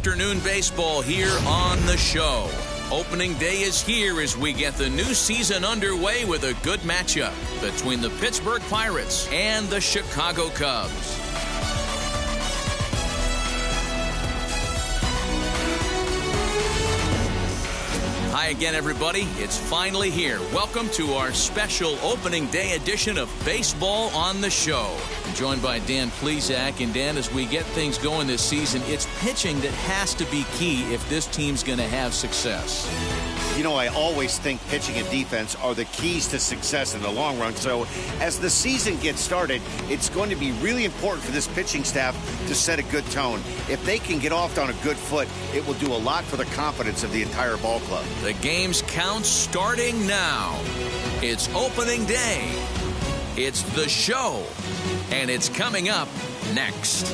afternoon baseball here on the show. Opening day is here as we get the new season underway with a good matchup between the Pittsburgh Pirates and the Chicago Cubs. Hi again, everybody. It's finally here. Welcome to our special opening day edition of Baseball on the Show. I'm joined by Dan Plesac. And Dan, as we get things going this season, it's pitching that has to be key if this team's going to have success. You know, I always think pitching and defense are the keys to success in the long run. So as the season gets started, it's going to be really important for this pitching staff to set a good tone. If they can get off on a good foot, it will do a lot for the confidence of the entire ball club. The game's count starting now. It's opening day. It's the show. And it's coming up next.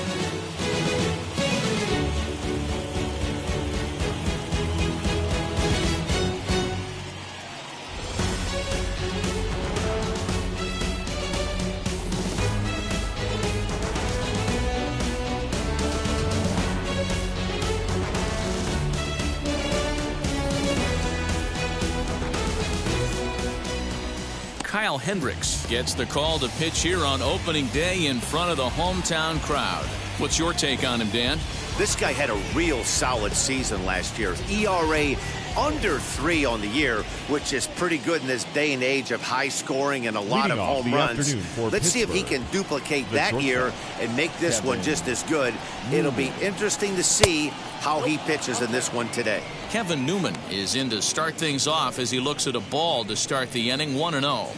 Kyle Hendricks gets the call to pitch here on opening day in front of the hometown crowd. What's your take on him, Dan? This guy had a real solid season last year. ERA under 3 on the year, which is pretty good in this day and age of high scoring and a lot of home runs. Let's see if he can duplicate that year and make this one just as good. It'll be interesting to see how he pitches in this one today. Kevin Newman is in to start things off as he looks at a ball to start the inning. 1-0.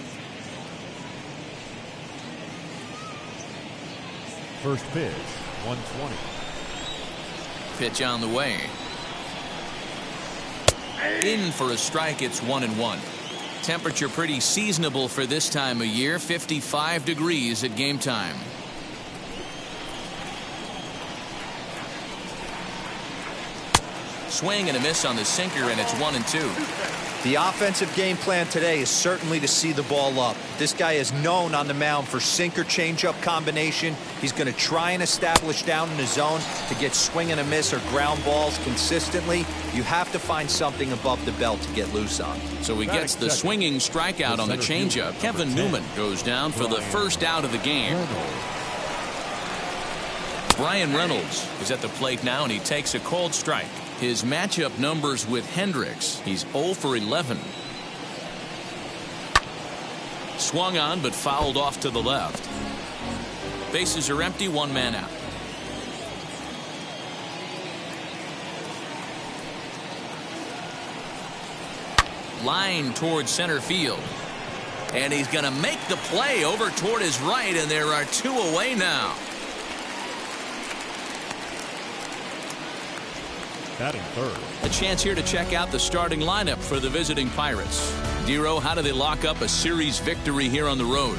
First pitch, 120. Pitch on the way. In for a strike. It's 1-1. Temperature pretty seasonable for this time of year. 55 degrees at game time. Swing and a miss on the sinker, and it's 1-2. The offensive game plan today is certainly to see the ball up. This guy is known on the mound for sinker changeup combination. He's going to try and establish down in the zone to get swing and a miss or ground balls consistently. You have to find something above the belt to get loose on. So he gets the swinging strikeout on the changeup. Kevin Newman goes down for the first out of the game. Brian Reynolds is at the plate now, and he takes a cold strike. His matchup numbers with Hendricks. He's 0 for 11. Swung on but fouled off to the left. Bases are empty, one man out. Line toward center field. And he's going to make the play over toward his right, and there are 2 away now. Batting third. A chance here to check out the starting lineup for the visiting Pirates. Dero, how do they lock up a series victory here on the road?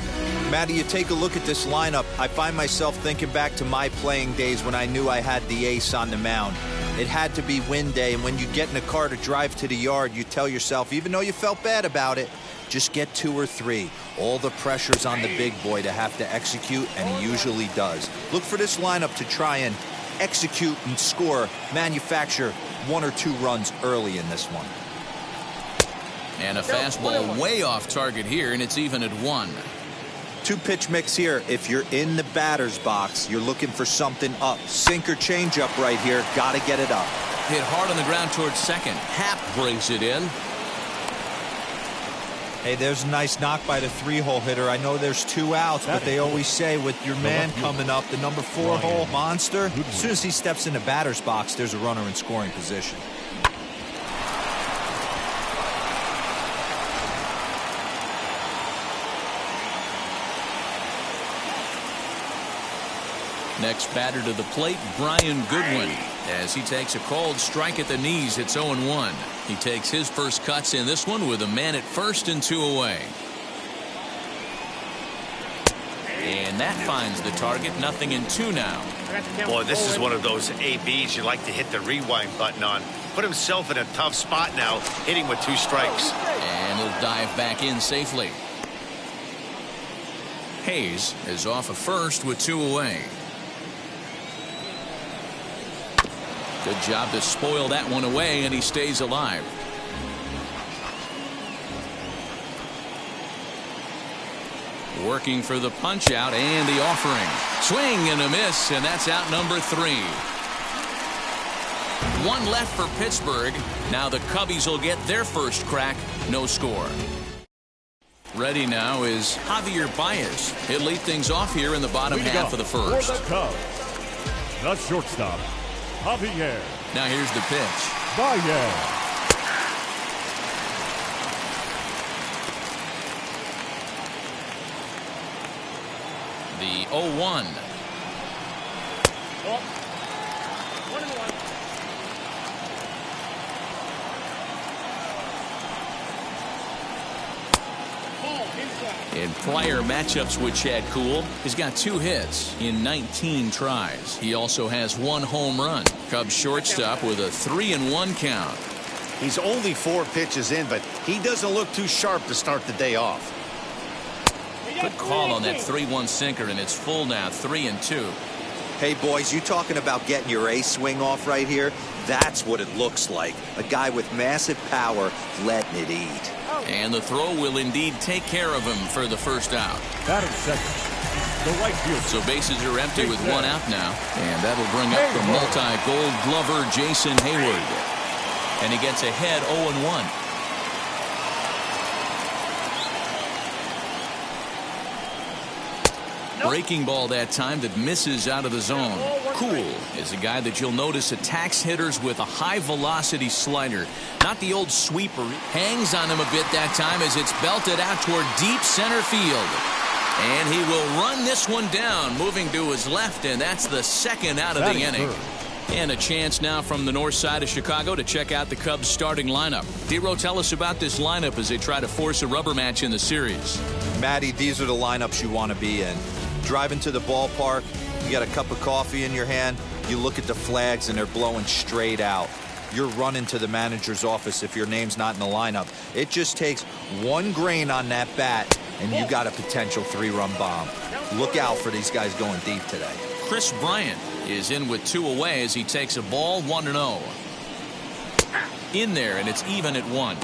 Matty, you take a look at this lineup. I find myself thinking back to my playing days when I knew I had the ace on the mound. It had to be win day, and when you get in a car to drive to the yard, you tell yourself, even though you felt bad about it, just get 2 or 3. All the pressure's on the big boy to have to execute, and he usually does. Look for this lineup to try and execute and score, manufacture 1 or 2 runs early in this one. And a fastball way off target here, and it's even at 1. 2-pitch mix here. If you're in the batter's box, you're looking for something up. Sinker changeup right here. Got to get it up. Hit hard on the ground towards second. Happ brings it in. Hey, there's a nice knock by the 3-hole hitter. I know there's 2 outs, but they always say with your man coming up, the number 4-hole monster, as soon as he steps in the batter's box, there's a runner in scoring position. Next batter to the plate, Brian Goodwin, as he takes a called strike at the knees. It's 0-1. He takes his first cuts in this one with a man at first and 2 away. And that finds the target. 0-2 now. Boy, this is one of those ABs you like to hit the rewind button on. Put himself in a tough spot now, hitting with 2 strikes. And he'll dive back in safely. Hayes is off of first with 2 away. Good job to spoil that one away, and he stays alive. Working for the punch out and the offering. Swing and a miss, and that's out number 3. One left for Pittsburgh. Now the Cubbies will get their first crack. No score. Ready now is Javier Baez. He'll lead things off here in the bottom half of the first. For the Cubs, the shortstop, Javier. Now here's the pitch. Baez. The 0-1. In prior matchups with Chad Kuhl, he's got 2 hits in 19 tries. He also has 1 home run. Cubs shortstop with a 3-1 count. He's only 4 pitches in, but he doesn't look too sharp to start the day off. Good call on that 3-1 sinker, and it's full now, 3-2. Hey, boys, you talking about getting your ace swing off right here? That's what it looks like. A guy with massive power letting it eat. And the throw will indeed take care of him for the first out. Batting second, the right field. So bases are empty with 1 out now. And that'll bring up the multi-gold glover Jason Hayward. And he gets ahead 0-1. Breaking ball that time that misses out of the zone. Kuhl is a guy that you'll notice attacks hitters with a high velocity slider. Not the old sweeper. Hangs on him a bit that time as it's belted out toward deep center field. And he will run this one down, moving to his left, and that's the 2nd out of the inning. And a chance now from the north side of Chicago to check out the Cubs starting lineup. D-Row, tell us about this lineup as they try to force a rubber match in the series. Matty, these are the lineups you want to be in. Driving to the ballpark, you got a cup of coffee in your hand, you look at the flags and they're blowing straight out. You're running to the manager's office if your name's not in the lineup. It just takes 1 grain on that bat and you got a potential 3-run bomb. Look out for these guys going deep today. Chris Bryant is in with 2 away as he takes a ball 1-0. In there, and it's even at 1.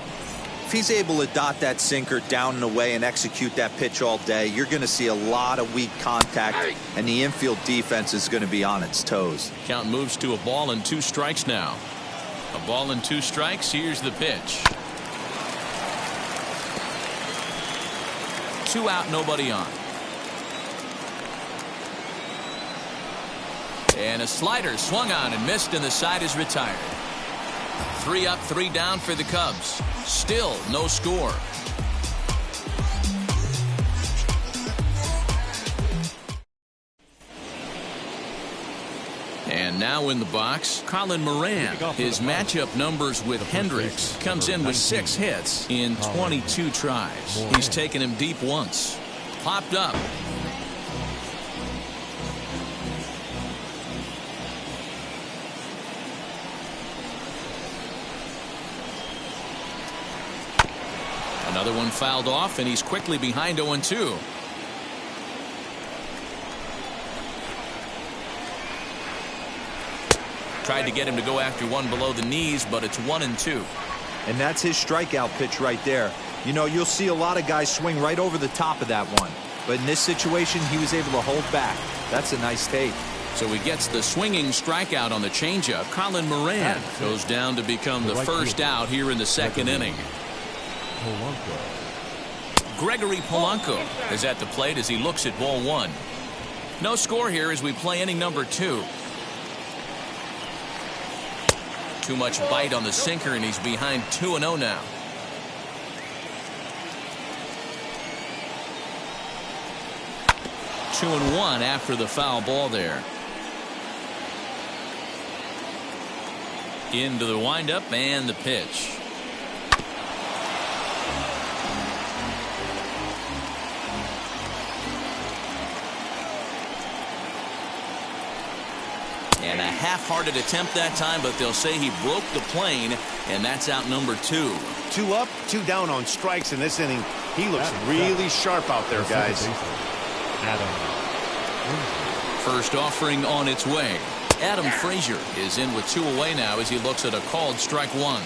If he's able to dot that sinker down and away and execute that pitch all day, you're going to see a lot of weak contact, and the infield defense is going to be on its toes. Count moves to a ball and 2 strikes now. A ball and 2 strikes. Here's the pitch. 2 out, nobody on. And a slider swung on and missed, and the side is retired. 3 up, 3 down for the Cubs. Still no score. And now in the box, Colin Moran. His matchup numbers with Hendricks. Comes in with 6 hits in 22 tries. He's taken him deep once. Popped up. Another one fouled off, and he's quickly behind 0-2. Tried to get him to go after one below the knees, but it's 1-2. And that's his strikeout pitch right there. You know, you'll see a lot of guys swing right over the top of that one. But in this situation, he was able to hold back. That's a nice take. So he gets the swinging strikeout on the changeup. Colin Moran goes down to become the first out here in the 2nd inning. Gregory Polanco is at the plate as he looks at ball 1. No score here as we play inning number 2. Too much bite on the sinker, and he's behind 2-0 now. Two and 1 after the foul ball there. Into the windup and the pitch. And a half-hearted attempt that time, but they'll say he broke the plane, and that's out number 2. 2 up, 2 down on strikes in this inning. He looks really sharp out there, guys. First offering on its way. Adam Frazier is in with 2 away now as he looks at a called strike 1.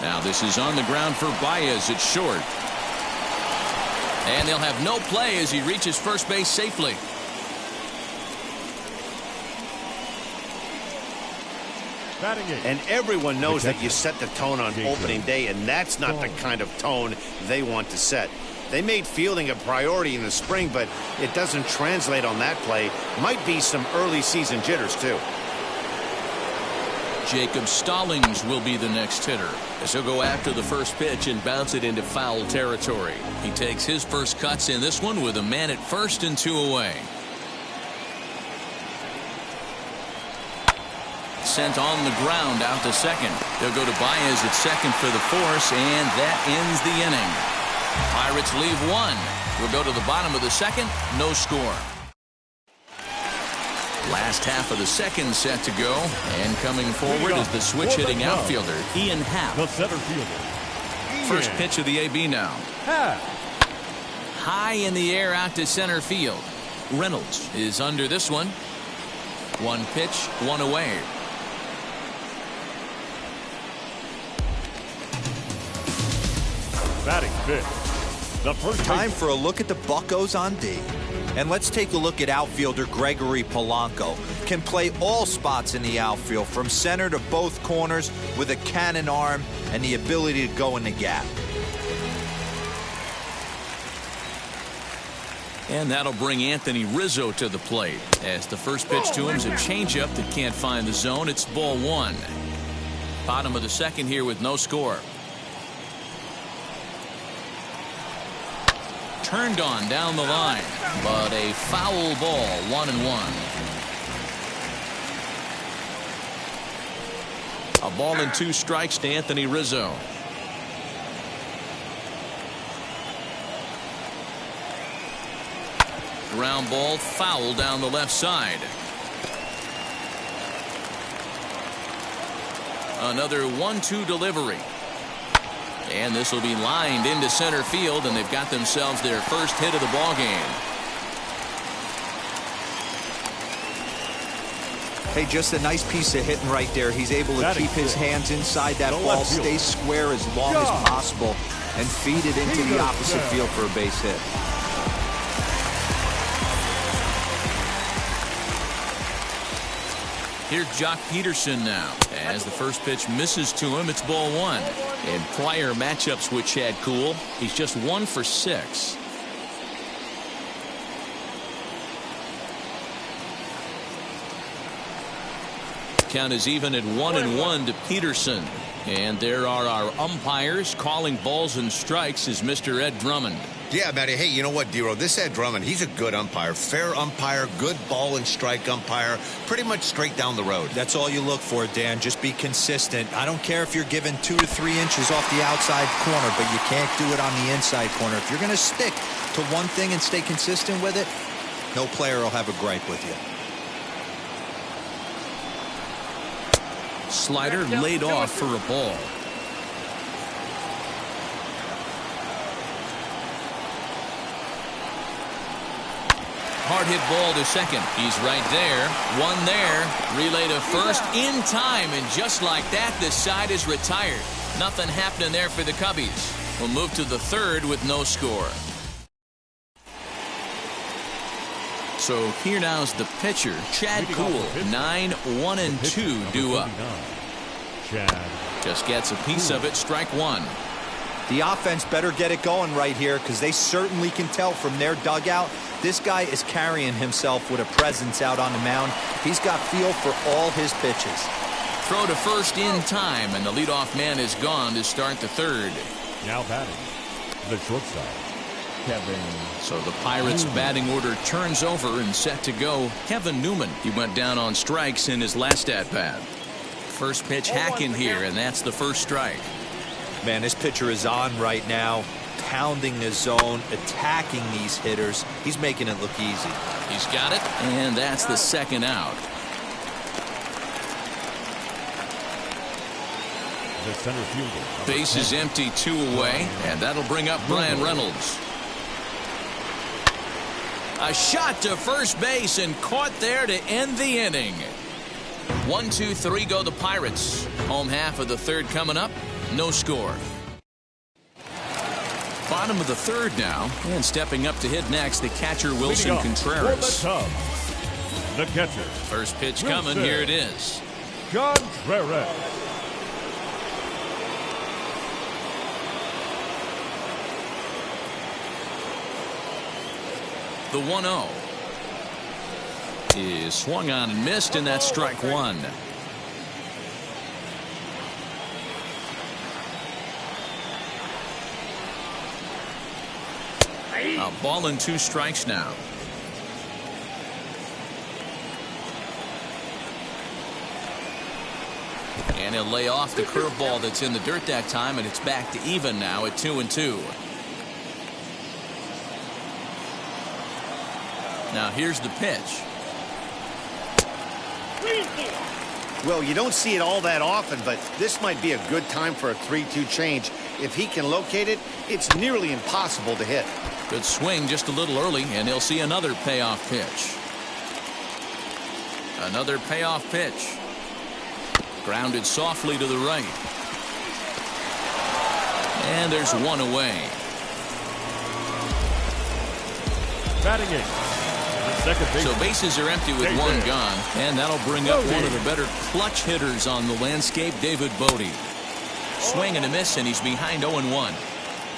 Now this is on the ground for Baez at short. And they'll have no play as he reaches first base safely. And everyone knows that you set the tone on opening day, and that's not the kind of tone they want to set. They made fielding a priority in the spring, but it doesn't translate on that play. Might be some early season jitters, too. Jacob Stallings will be the next hitter as he'll go after the first pitch and bounce it into foul territory. He takes his first cuts in this one with a man at first and 2 away. Sent on the ground out to second. They'll go to Baez at second for the force, and that ends the inning. Pirates leave 1. We'll go to the bottom of the second. No score. Last half of the second set to go, and coming forward is the switch-hitting outfielder, Ian Happ. The center fielder. First pitch of the AB now. High in the air out to center field. Reynolds is under this one. 1 pitch, 1 away. Batting fifth. The first time for a look at the Buccos on D. And let's take a look at outfielder Gregory Polanco. Can play all spots in the outfield, from center to both corners, with a cannon arm and the ability to go in the gap. And that'll bring Anthony Rizzo to the plate, as the first pitch to him is a changeup that can't find the zone. It's ball 1. Bottom of the second here with no score. Turned on down the line, but a foul ball, 1-1. A ball and 2 strikes to Anthony Rizzo. Ground ball, foul down the left side. Another 1-2 delivery. And this will be lined into center field, and they've got themselves their first hit of the ball game. Hey, just a nice piece of hitting right there. He's able to keep his hands inside that ball, stay square as long as possible, and feed it into the opposite field for a base hit. Here's Jock Peterson now. As the first pitch misses to him, it's ball 1. In prior matchups with Chad Kuhl, he's just 1 for 6. Count is even at 1-1 to Peterson. And there are our umpires calling balls and strikes is Mr. Ed Drummond. Yeah, Matty. Hey, you know what, Dero? This Ed Drummond, he's a good umpire. Fair umpire, good ball and strike umpire. Pretty much straight down the road. That's all you look for, Dan. Just be consistent. I don't care if you're given 2 to 3 inches off the outside corner, but you can't do it on the inside corner. If you're going to stick to one thing and stay consistent with it, no player will have a gripe with you. Slider laid off for a ball. Hard hit ball to second. He's right there. 1 there. Relay to first in time. And just like that, the side is retired. Nothing happening there for the Cubbies. We'll move to the third with no score. So here now is the pitcher, Chad Kuhl. 9, 1, and 2 due up. Just gets a piece of it. Strike 1. The offense better get it going right here, because they certainly can tell from their dugout this guy is carrying himself with a presence out on the mound. He's got feel for all his pitches. Throw to first in time, and the leadoff man is gone to start the third. Now batting, the shortstop, Kevin. So the Pirates' batting order turns over and set to go. Kevin Newman, he went down on strikes in his last at-bat. First pitch hacking here, and that's the first strike. Man, this pitcher is on right now, pounding the zone, attacking these hitters. He's making it look easy. He's got it, and that's the second out. The center fielder. Base is empty, 2 away, and that'll bring up Brian Reynolds. A shot to first base and caught there to end the inning. 1, 2, 3 go the Pirates. Home half of the third coming up. No score. Bottom of the third now. And stepping up to hit next, the catcher Wilson Contreras. The catcher. First pitch coming. Here it is. Contreras. The 1-0 is swung on and missed, and that's strike one. A ball and 2 strikes now. And he'll lay off the curveball that's in the dirt that time, and it's back to even now at 2-2. Now here's the pitch. Well, you don't see it all that often, but this might be a good time for a 3-2 change. If he can locate it, it's nearly impossible to hit. Good swing just a little early, and he'll see another payoff pitch. Another payoff pitch. Grounded softly to the right. And there's one away. Batting in. So bases are empty with one gone, and that'll bring up one of the better clutch hitters on the landscape, David Bodie. Swing and a miss, and he's behind 0-1.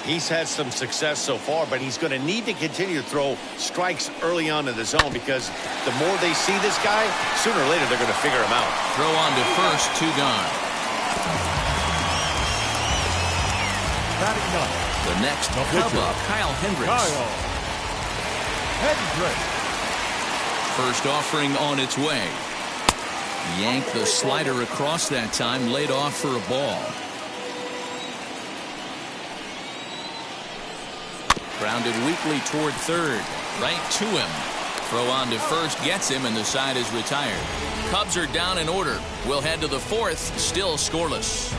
He's had some success so far, but he's going to need to continue to throw strikes early on in the zone, because the more they see this guy, sooner or later they're going to figure him out. Throw on to first, 2 gone. The next Cub, Kyle Hendricks. First offering on its way. Yanked the slider across that time, laid off for a ball. Grounded weakly toward third. Right to him. Throw on to first gets him, and the side is retired. Cubs are down in order. We'll head to the fourth, still scoreless.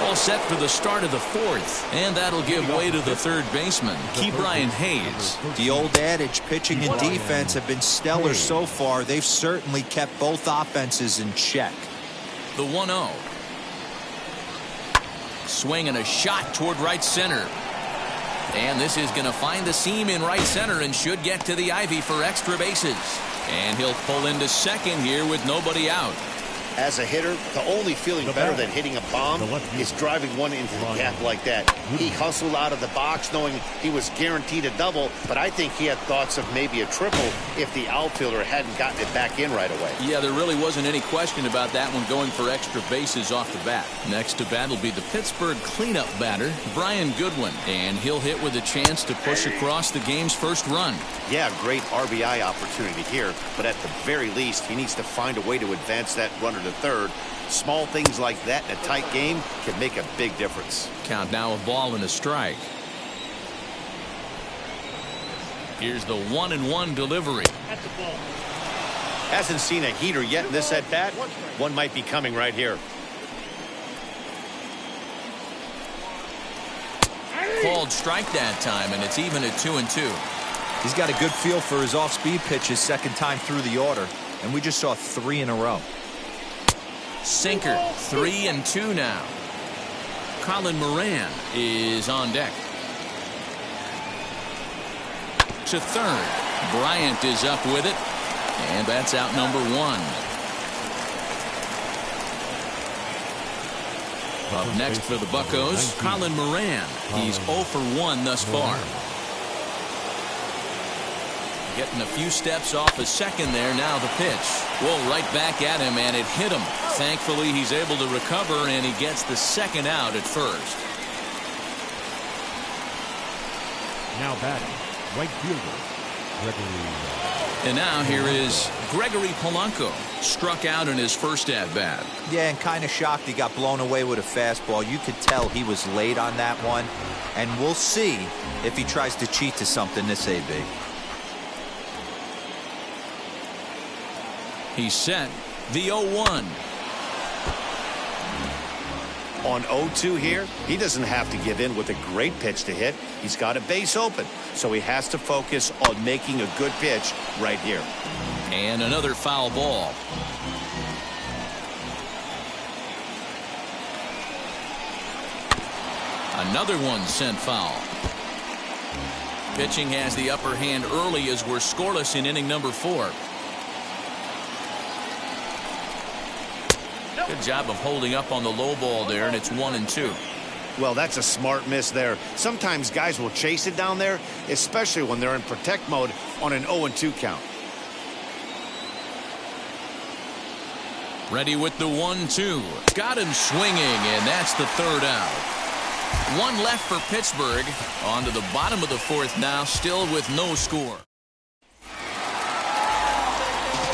All set for the start of the fourth, and that'll give way to the third baseman, Ke'Bryan Hayes. The old adage, pitching and defense have been stellar so far. They've certainly kept both offenses in check. The 1-0. Swing and a shot toward right center. And this is going to find the seam in right center and should get to the ivy for extra bases. And he'll pull into second here with nobody out. As a hitter, the only feeling better than hitting a bomb is driving one into the gap like that. He hustled out of the box knowing he was guaranteed a double, but I think he had thoughts of maybe a triple if the outfielder hadn't gotten it back in right away. Yeah, there really wasn't any question about that one, going for extra bases off the bat. Next to bat will be the Pittsburgh cleanup batter, Brian Goodwin, and he'll hit with a chance to push across the game's first run. Yeah, great RBI opportunity here, but at the very least, he needs to find a way to advance that runner to third. Small things like that in a tight game can make a big difference. Count now, a ball and a strike. Here's the 1-1 delivery. Hasn't seen a heater yet in this at bat. One might be coming right here. Called strike that time, and it's even at 2-2. He's got a good feel for his off-speed pitches second time through the order, and we just saw 3 in a row. Sinker, 3-2 now. Colin Moran is on deck. To third. Bryant is up with it, and that's out number 1. Up next for the Buccos, Colin Moran. He's 0 for 1 thus far. Getting a few steps off a second there. Now the pitch. Well, right back at him, and it hit him. Thankfully, he's able to recover, and he gets the second out at first. Now batting, right fielder, Gregory. And now here is Gregory Polanco. Struck out in his first at-bat. Yeah, and kind of shocked he got blown away with a fastball. You could tell he was late on that one, and we'll see if he tries to cheat to something this AB. He's set. The 0-1. On 0-2 here, he doesn't have to give in with a great pitch to hit. He's got a base open, so he has to focus on making a good pitch right here. And another foul ball. Another one sent foul. Pitching has the upper hand early as we're scoreless in inning number 4. Good job of holding up on the low ball there, and it's 1-2. Well, that's a smart miss there. Sometimes guys will chase it down there, especially when they're in protect mode on an 0-2 count. Ready with the 1-2. Got him swinging, and that's the third out. One left for Pittsburgh. On to the bottom of the 4th now, still with no score.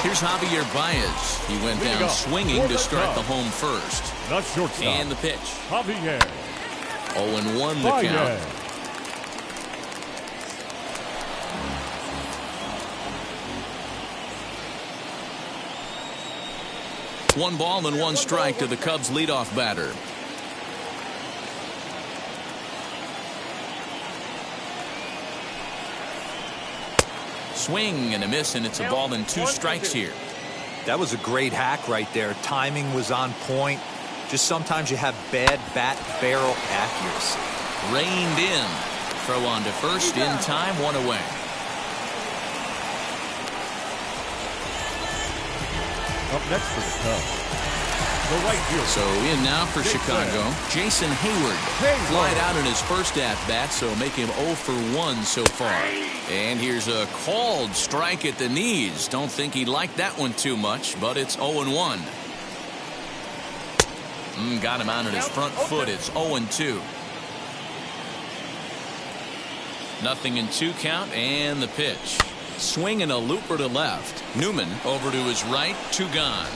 Here's Javier Baez. He went down swinging to start the home first. The shortstop. And the pitch. Javier. 0-1 the count. One ball and one strike to the Cubs leadoff batter. Swing and a miss, and it's a ball and 2 strikes here. That was a great hack right there. Timing was on point. Just sometimes you have bad bat barrel accuracy. Reined in. Throw on to first in time, 1 away. Up next for the Cubs, the right fielder. So in now for Chicago, Jason Hayward. Flied out in his first at-bat, so make him 0 for 1 so far. And here's a called strike at the knees. Don't think he liked that one too much, but it's 0-1. Got him out on his front foot. It's 0-2. 0-2 count, and the pitch. Swing and a looper to left. Newman over to his right. 2 gone.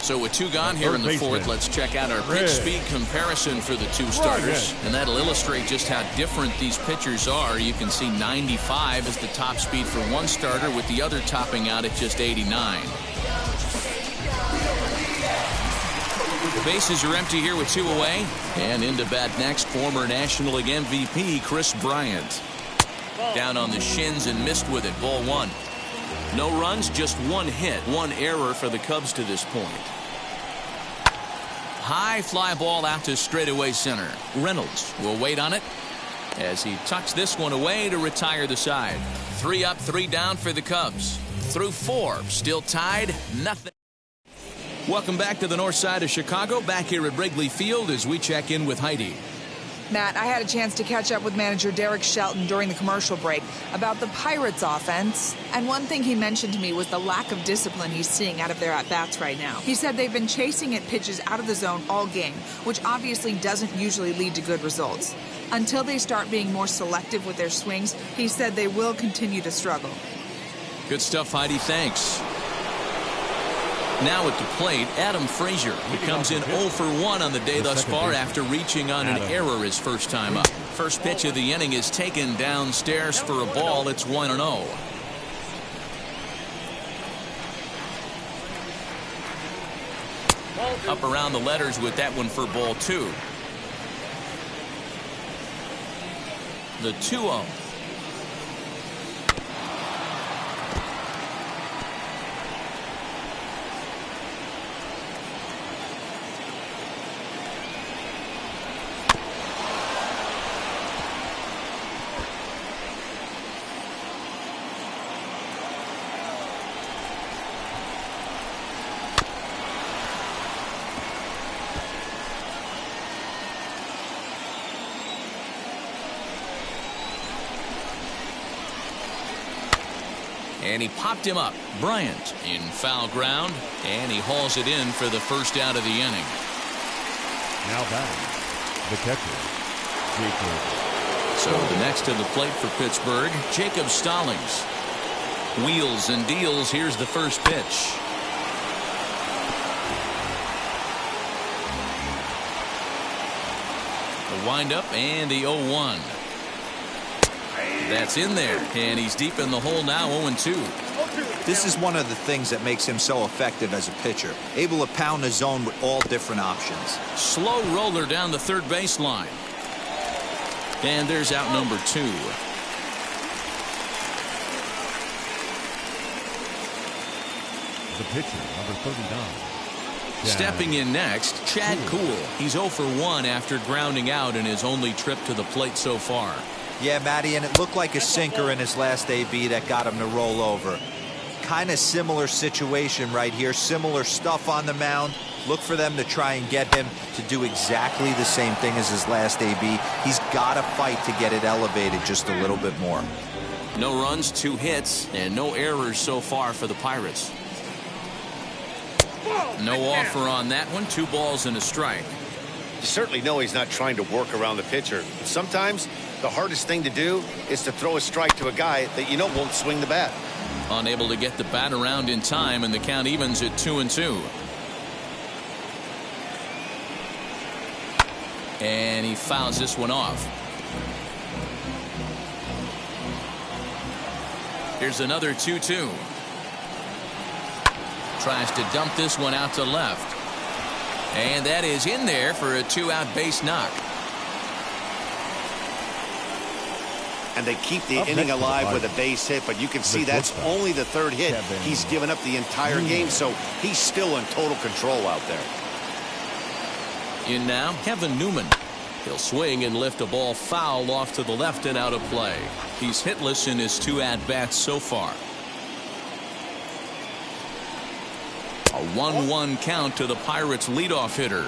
So with 2 gone here in the 4th, let's check out our pitch speed comparison for the 2 starters. And that'll illustrate just how different these pitchers are. You can see 95 is the top speed for one starter, with the other topping out at just 89. The bases are empty here with 2 away. And into bat next, former National League MVP Chris Bryant. Down on the shins and missed with it. Ball 1. No runs, just 1 hit, 1 error for the Cubs to this point. High fly ball out to straightaway center. Reynolds will wait on it as he tucks this one away to retire the side. 3 up, 3 down for the Cubs. Through 4, still tied, nothing. Welcome back to the north side of Chicago, back here at Wrigley Field as we check in with Heidi. Matt, I had a chance to catch up with manager Derek Shelton during the commercial break about the Pirates offense. And one thing he mentioned to me was the lack of discipline he's seeing out of their at-bats right now. He said they've been chasing at pitches out of the zone all game, which obviously doesn't usually lead to good results. Until they start being more selective with their swings, he said they will continue to struggle. Good stuff, Heidi. Thanks. Now at the plate, Adam Frazier. He comes in 0 for 1 on the day thus far after reaching on an error his first time up. First pitch of the inning is taken downstairs for a ball. It's 1-0. Up around the letters with that one for ball 2. The 2-0. And he popped him up. Bryant in foul ground, and he hauls it in for the first out of the inning. Now batting, the catcher, Jacob. So the next to the plate for Pittsburgh, Jacob Stallings. Wheels and deals. Here's the first pitch. The windup and the 0-1. That's in there, and he's deep in the hole now, 0-2. This is one of the things that makes him so effective as a pitcher, able to pound the zone with all different options. Slow roller down the third baseline. And there's out number 2. The pitcher, number 39. Stepping in next, Chad Kuhl. He's 0 for 1 after grounding out in his only trip to the plate so far. Yeah, Matty, and it looked like a sinker in his last AB that got him to roll over. Kind of similar situation right here. Similar stuff on the mound. Look for them to try and get him to do exactly the same thing as his last AB. He's got to fight to get it elevated just a little bit more. No runs, 2 hits, and no errors so far for the Pirates. No offer on that one. 2 balls and a strike. You certainly know he's not trying to work around the pitcher. Sometimes the hardest thing to do is to throw a strike to a guy that you know won't swing the bat. Unable to get the bat around in time, and the count evens at 2-2. And he fouls this one off. Here's another 2-2. Tries to dump this one out to left. And that is in there for a 2-out base knock. And they keep the inning alive with a base hit, but you can see that's only the 3rd hit. He's given up the entire game, so he's still in total control out there. In now, Kevin Newman. He'll swing and lift a ball foul off to the left and out of play. He's hitless in his 2 at-bats so far. A 1-1 count to the Pirates' leadoff hitter.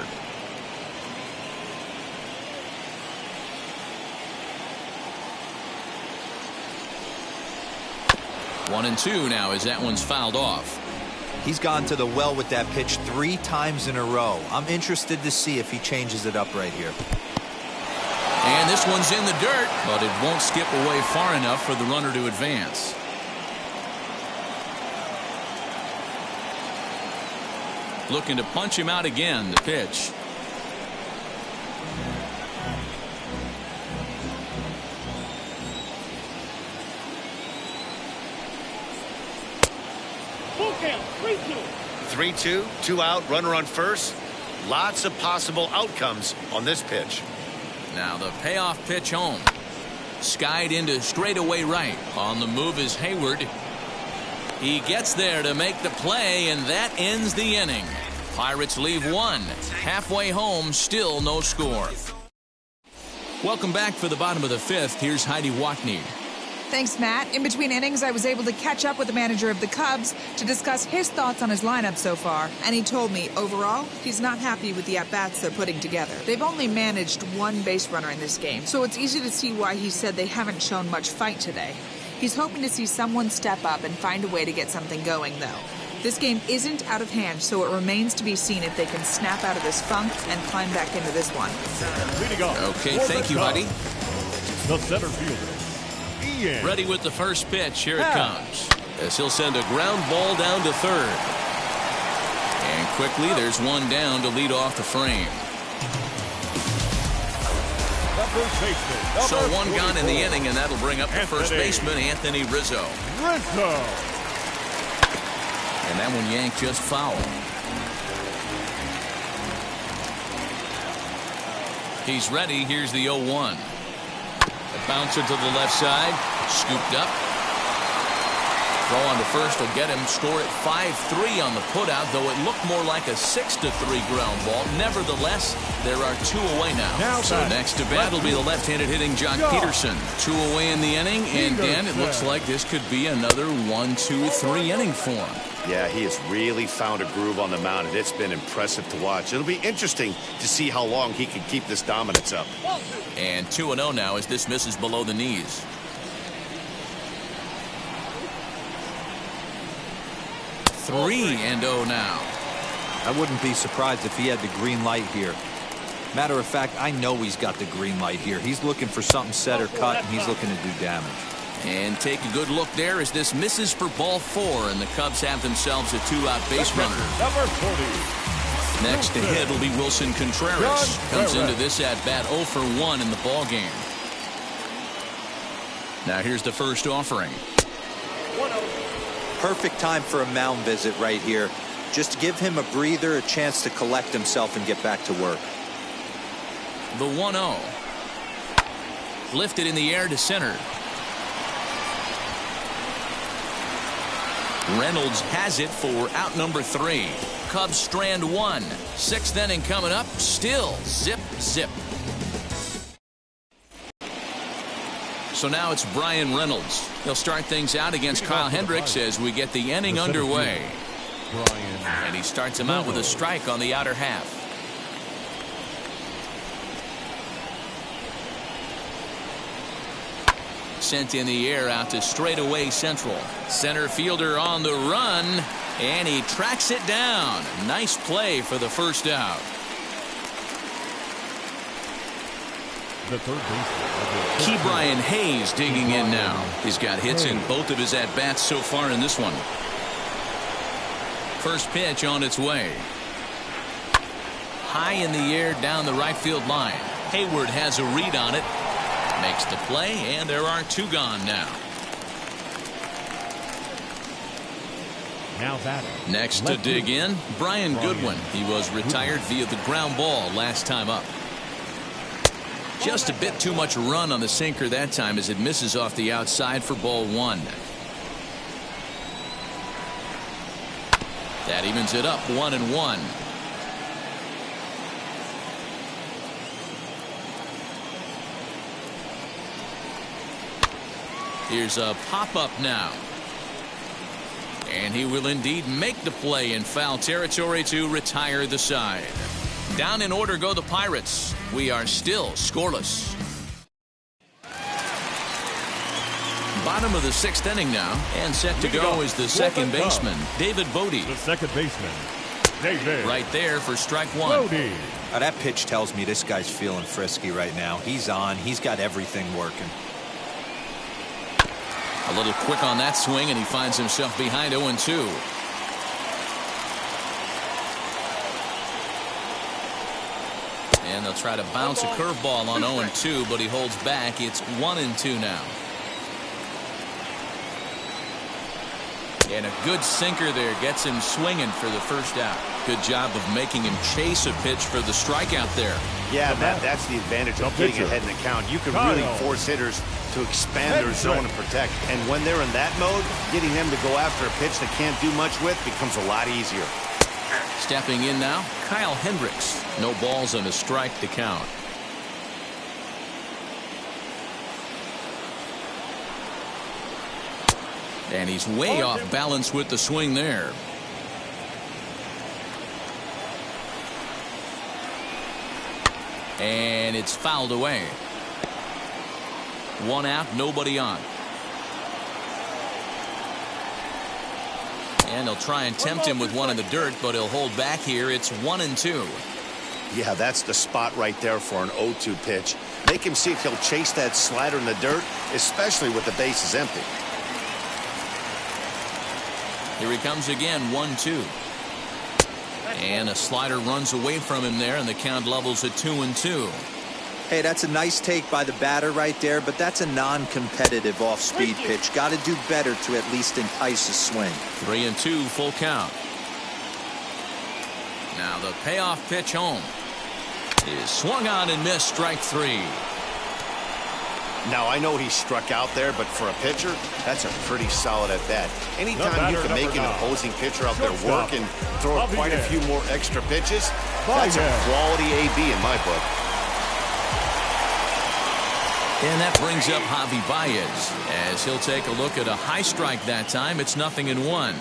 One and 2 now as that one's fouled off. He's gone to the well with that pitch 3 times in a row. I'm interested to see if he changes it up right here. And this one's in the dirt, but it won't skip away far enough for the runner to advance. Looking to punch him out again. The pitch. Full count, 3-2. 3-2, 2 out, runner on first. Lots of possible outcomes on this pitch. Now the payoff pitch home. Skied into straightaway right. On the move is Hayward. He gets there to make the play, and that ends the inning. Pirates leave 1. Halfway home, still no score. Welcome back for the bottom of the 5th. Here's Heidi Watney. Thanks, Matt. In between innings, I was able to catch up with the manager of the Cubs to discuss his thoughts on his lineup so far. And he told me, overall, he's not happy with the at-bats they're putting together. They've only managed 1 base runner in this game, so it's easy to see why he said they haven't shown much fight today. He's hoping to see someone step up and find a way to get something going, though. This game isn't out of hand, so it remains to be seen if they can snap out of this funk and climb back into this one. Okay, thank you, Heidi. The center fielder, Ian. Ready with the first pitch. Here it comes. As he'll send a ground ball down to third. And quickly, there's one down to lead off the frame. So 1 gone in the inning, and that'll bring up the first baseman, Anthony Rizzo. And that one yanked just foul. He's ready. Here's the 0-1. A bouncer to the left side. Scooped up. Throw on to first will get him. Score at 5-3 on the putout, though it looked more like a 6-3 ground ball. Nevertheless, there are 2 away now. So next to bat will be the left-handed hitting Jock Peterson. 2 away in the inning, and Dan, it looks like this could be another 1-2-3 inning for him. Yeah, he has really found a groove on the mound, and it's been impressive to watch. It'll be interesting to see how long he can keep this dominance up. And 2-0 now as this misses below the knees. 3-0 now. I wouldn't be surprised if he had the green light here. Matter of fact, I know he's got the green light here. He's looking for something set or cut, and he's looking to do damage. And take a good look there as this misses for ball 4, and the Cubs have themselves a 2-out base runner. Number 40. Next to hit will be Wilson Contreras. Comes into this at-bat 0 for 1 in the ball game. Now here's the first offering. Perfect time for a mound visit right here. Just give him a breather, a chance to collect himself and get back to work. The 1-0. Lifted in the air to center. Reynolds has it for out number 3. Cubs strand 1. 6th inning coming up. Still zip, zip. So now it's Brian Reynolds. He'll start things out against Kyle Hendricks as we get the inning underway. And he starts him out with a strike on the outer half. Sent in the air out to straightaway central. Center fielder on the run, and he tracks it down. Nice play for the first out. The third baseman. Ke'Bryan Hayes digging in now. He's got hits in both of his at-bats so far in this one. First pitch on its way. High in the air down the right field line. Hayward has a read on it. Makes the play, and there are 2 gone now. Now that next to dig in, Brian Goodwin. He was retired via the ground ball last time up. Just a bit too much run on the sinker that time as it misses off the outside for ball 1. That evens it up 1-1. Here's a pop-up now. And he will indeed make the play in foul territory to retire the side. Down in order go the Pirates. We are still scoreless. Bottom of the 6th inning now. And set to go is the second baseman, David Bodie. The second baseman, David. Right there for strike 1. Bodie. That pitch tells me this guy's feeling frisky right now. He's on. He's got everything working. A little quick on that swing, and he finds himself behind 0-2. And they'll try to bounce a curveball on 0-2, but he holds back. It's 1-2 now. And a good sinker there gets him swinging for the first out. Good job of making him chase a pitch for the strikeout there. Yeah, that's the advantage of getting ahead in the count. You can really force hitters to expand their zone and protect. And when they're in that mode, getting them to go after a pitch they can't do much with becomes a lot easier. Stepping in now, Kyle Hendricks. No balls and a strike to count. And he's way off balance with the swing there. And it's fouled away. 1 out, nobody on. And they'll try and tempt him with one in the dirt, but he'll hold back here. It's 1-2. Yeah, that's the spot right there for an 0-2 pitch. Make him see if he'll chase that slider in the dirt, especially with the bases empty. Here he comes again, 1-2. And a slider runs away from him there, and the count levels at 2-2. Hey, that's a nice take by the batter right there, but that's a non-competitive off-speed pitch. Got to do better to at least entice a swing. 3-2, full count. Now the payoff pitch home is swung on and missed, strike 3. Now, I know he struck out there, but for a pitcher, that's a pretty solid at bat. Anytime you can make an opposing pitcher out there work and throw quite a few more extra pitches, that's a quality AB in my book. And that brings up Javi Baez as he'll take a look at a high strike that time. It's 0-1.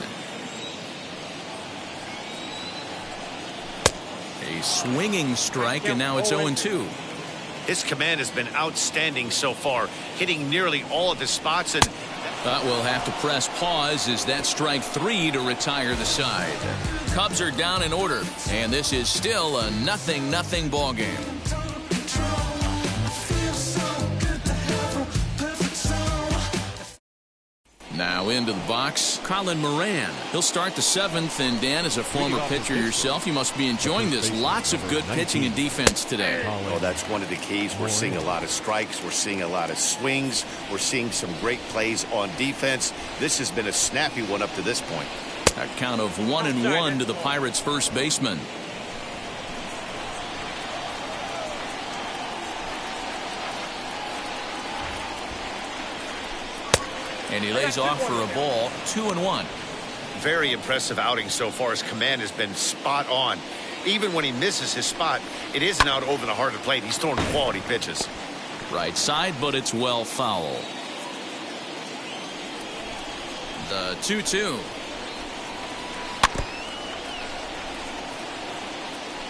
A swinging strike, and now it's 0-2. His command has been outstanding so far, hitting nearly all of his spots. And we'll have to press pause as that strike 3 to retire the side. Cubs are down in order, and this is still a 0-0 ball game. Now into the box, Colin Moran. He'll start the 7th, and Dan, as a former pitcher yourself, you must be enjoying this. Lots of good pitching and defense today. Oh, that's one of the keys. We're seeing a lot of strikes. We're seeing a lot of swings. We're seeing some great plays on defense. This has been a snappy one up to this point. A count of 1-1 to the Pirates' first baseman. And he lays off for a ball, 2-1. Very impressive outing so far. His command has been spot on. Even when he misses his spot, it isn't out over the heart of the plate. He's throwing quality pitches. Right side, but it's well foul. The 2-2.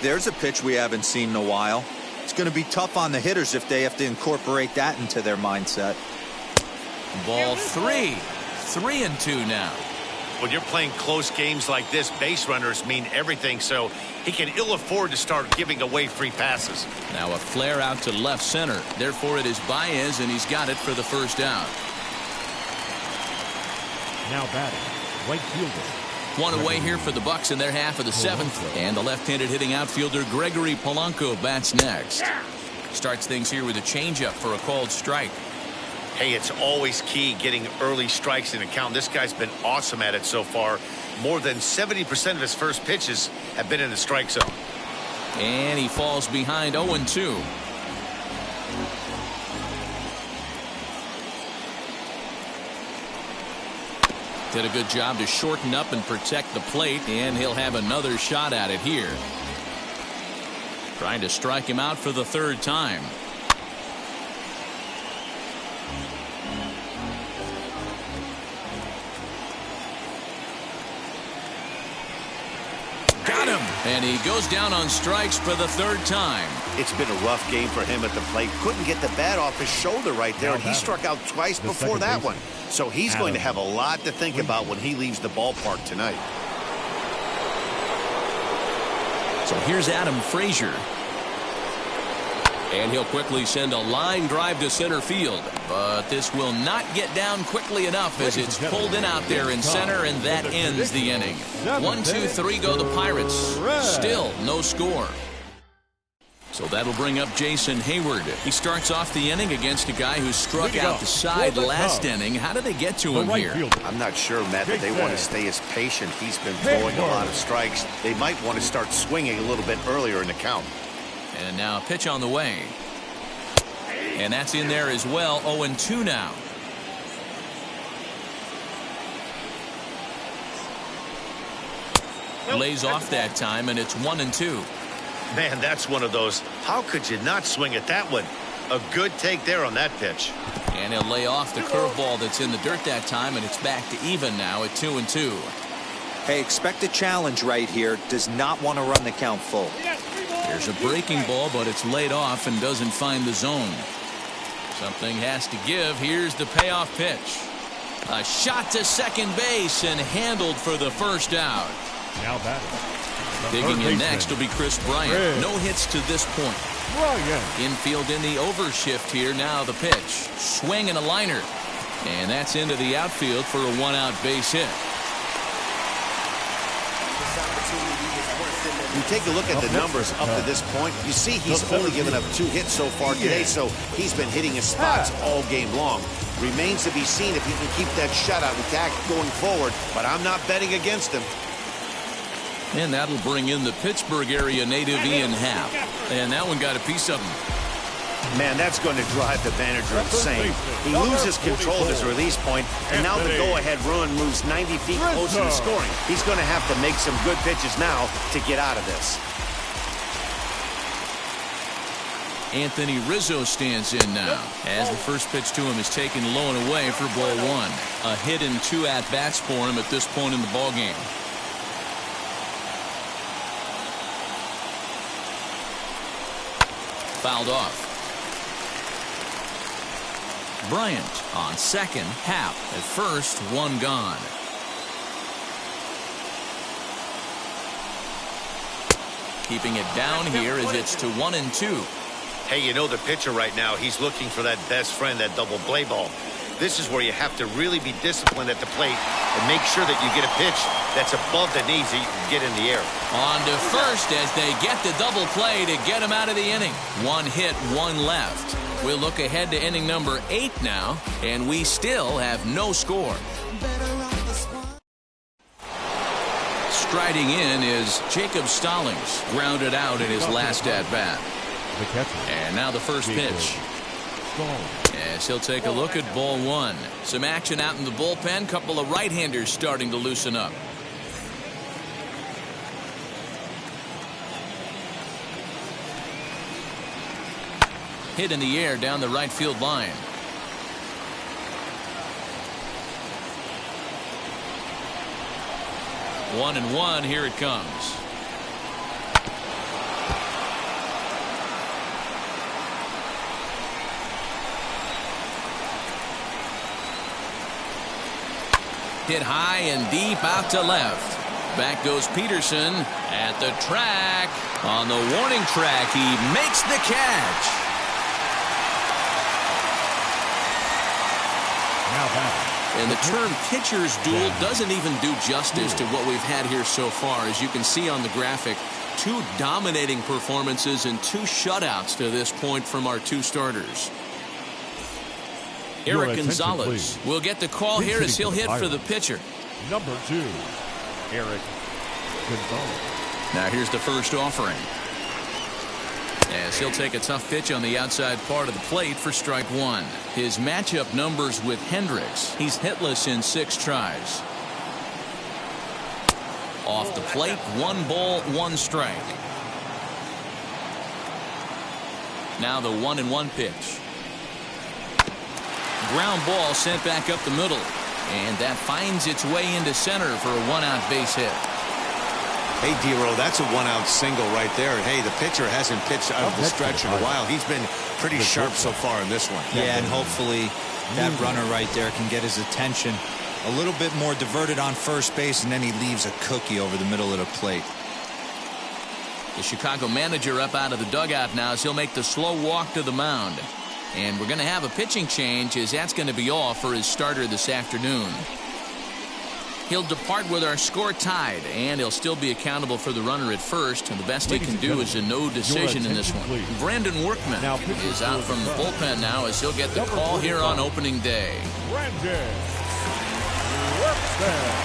There's a pitch we haven't seen in a while. It's going to be tough on the hitters if they have to incorporate that into their mindset. Ball 3. 3-2 now. When you're playing close games like this, base runners mean everything, so he can ill afford to start giving away free passes. Now a flare out to left center. Therefore, it is Baez, and he's got it for the first out. Now batting, right fielder. One away here for the Bucks in their half of the 7th. And the left-handed hitting outfielder Gregory Polanco bats next. Starts things here with a changeup for a called strike. Hey, it's always key getting early strikes in the count. This guy's been awesome at it so far. More than 70% of his first pitches have been in the strike zone. And he falls behind 0-2. Did a good job to shorten up and protect the plate, and he'll have another shot at it here. Trying to strike him out for the 3rd time. Got him, and he goes down on strikes for the 3rd time. It's been a rough game for him at the plate. Couldn't get the bat off his shoulder right there, and he struck out twice before that one. So he's going to have a lot to think about when he leaves the ballpark tonight. So here's Adam Frazier. And he'll quickly send a line drive to center field. But this will not get down quickly enough as it's pulled in out there in center, and that ends the inning. 1-2-3 go the Pirates. Still no score. So that'll bring up Jason Hayward. He starts off the inning against a guy who struck out the side last inning. How did they get to him here? I'm not sure, Matt, that they want to stay as patient. He's been throwing a lot of strikes. They might want to start swinging a little bit earlier in the count. And now a pitch on the way. And that's in there as well. 0-2 now. Lays off that time, and it's 1-2. Man, that's one of those. How could you not swing at that one? A good take there on that pitch. And he'll lay off the curveball that's in the dirt that time, and it's back to even now at 2-2. Hey, expect a challenge right here. Does not want to run the count full. There's a breaking ball, but it's laid off and doesn't find the zone. Something has to give. Here's the payoff pitch. A shot to second base and handled for the first out. Now batting. Digging in next will be Chris Bryant. No hits to this point. Infield in the overshift here. Now the pitch. Swing and a liner. And that's into the outfield for a 1-out base hit. You take a look at the numbers up to this point. You see he's only given up 2 hits so far today, so he's been hitting his spots all game long. Remains to be seen if he can keep that shutout intact going forward, but I'm not betting against him. And that'll bring in the Pittsburgh area native Ian Happ. And that one got a piece of him. Man, that's going to drive the manager insane. He loses control of his release point, and now the go-ahead run moves 90 feet closer to scoring. He's going to have to make some good pitches now to get out of this. Anthony Rizzo stands in now as the first pitch to him is taken low and away for ball 1. A hit and 2 at-bats for him at this point in the ballgame. Fouled off. Bryant on second. Happ at first. 1 gone. Keeping it down here as it's to 1-2. Hey, you know the pitcher right now, he's looking for that best friend, that double play ball. This is where you have to really be disciplined at the plate and make sure that you get a pitch that's above the knees that you can get in the air. On to first as they get the double play to get him out of the inning. 1 hit, 1 left. We'll look ahead to inning number 8 now, and we still have no score. Striding in is Jacob Stallings, grounded out in his last at-bat. And now the first pitch. As he'll take a look at ball 1. Some action out in the bullpen. Couple of right-handers starting to loosen up. Hit in the air down the right field line. One and one. Here it comes. Hit high and deep out to left. Back goes Peterson at the track. On the warning track, he makes the catch. And the term pitcher's duel doesn't even do justice to what we've had here so far. As you can see on the graphic, 2 dominating performances and 2 shutouts to this point from our 2 starters. Eric Gonzalez will get the call here as he'll hit for the pitcher. Number 2, Eric Gonzalez. Now here's the first offering. As he'll take a tough pitch on the outside part of the plate for strike 1. His matchup numbers with Hendricks. He's hitless in 6 tries. Off the plate, 1 ball, 1 strike. Now the 1-1 pitch. Ground ball sent back up the middle. And that finds its way into center for a 1-out base hit. Hey, D-Row, that's a 1-out single right there. And, hey, the pitcher hasn't pitched out of the stretch in a while. He's been pretty sharp so far in this one. Yeah, and hopefully that runner right there can get his attention. A little bit more diverted on first base, and then he leaves a cookie over the middle of the plate. The Chicago manager up out of the dugout now as he'll make the slow walk to the mound. And we're going to have a pitching change as that's going to be all for his starter this afternoon. He'll depart with our score tied, and he'll still be accountable for the runner at first. And the best he can do is a no decision in this one. Brandon Workman is out from the bullpen now as he'll get the call here on opening day. Brandon Workman.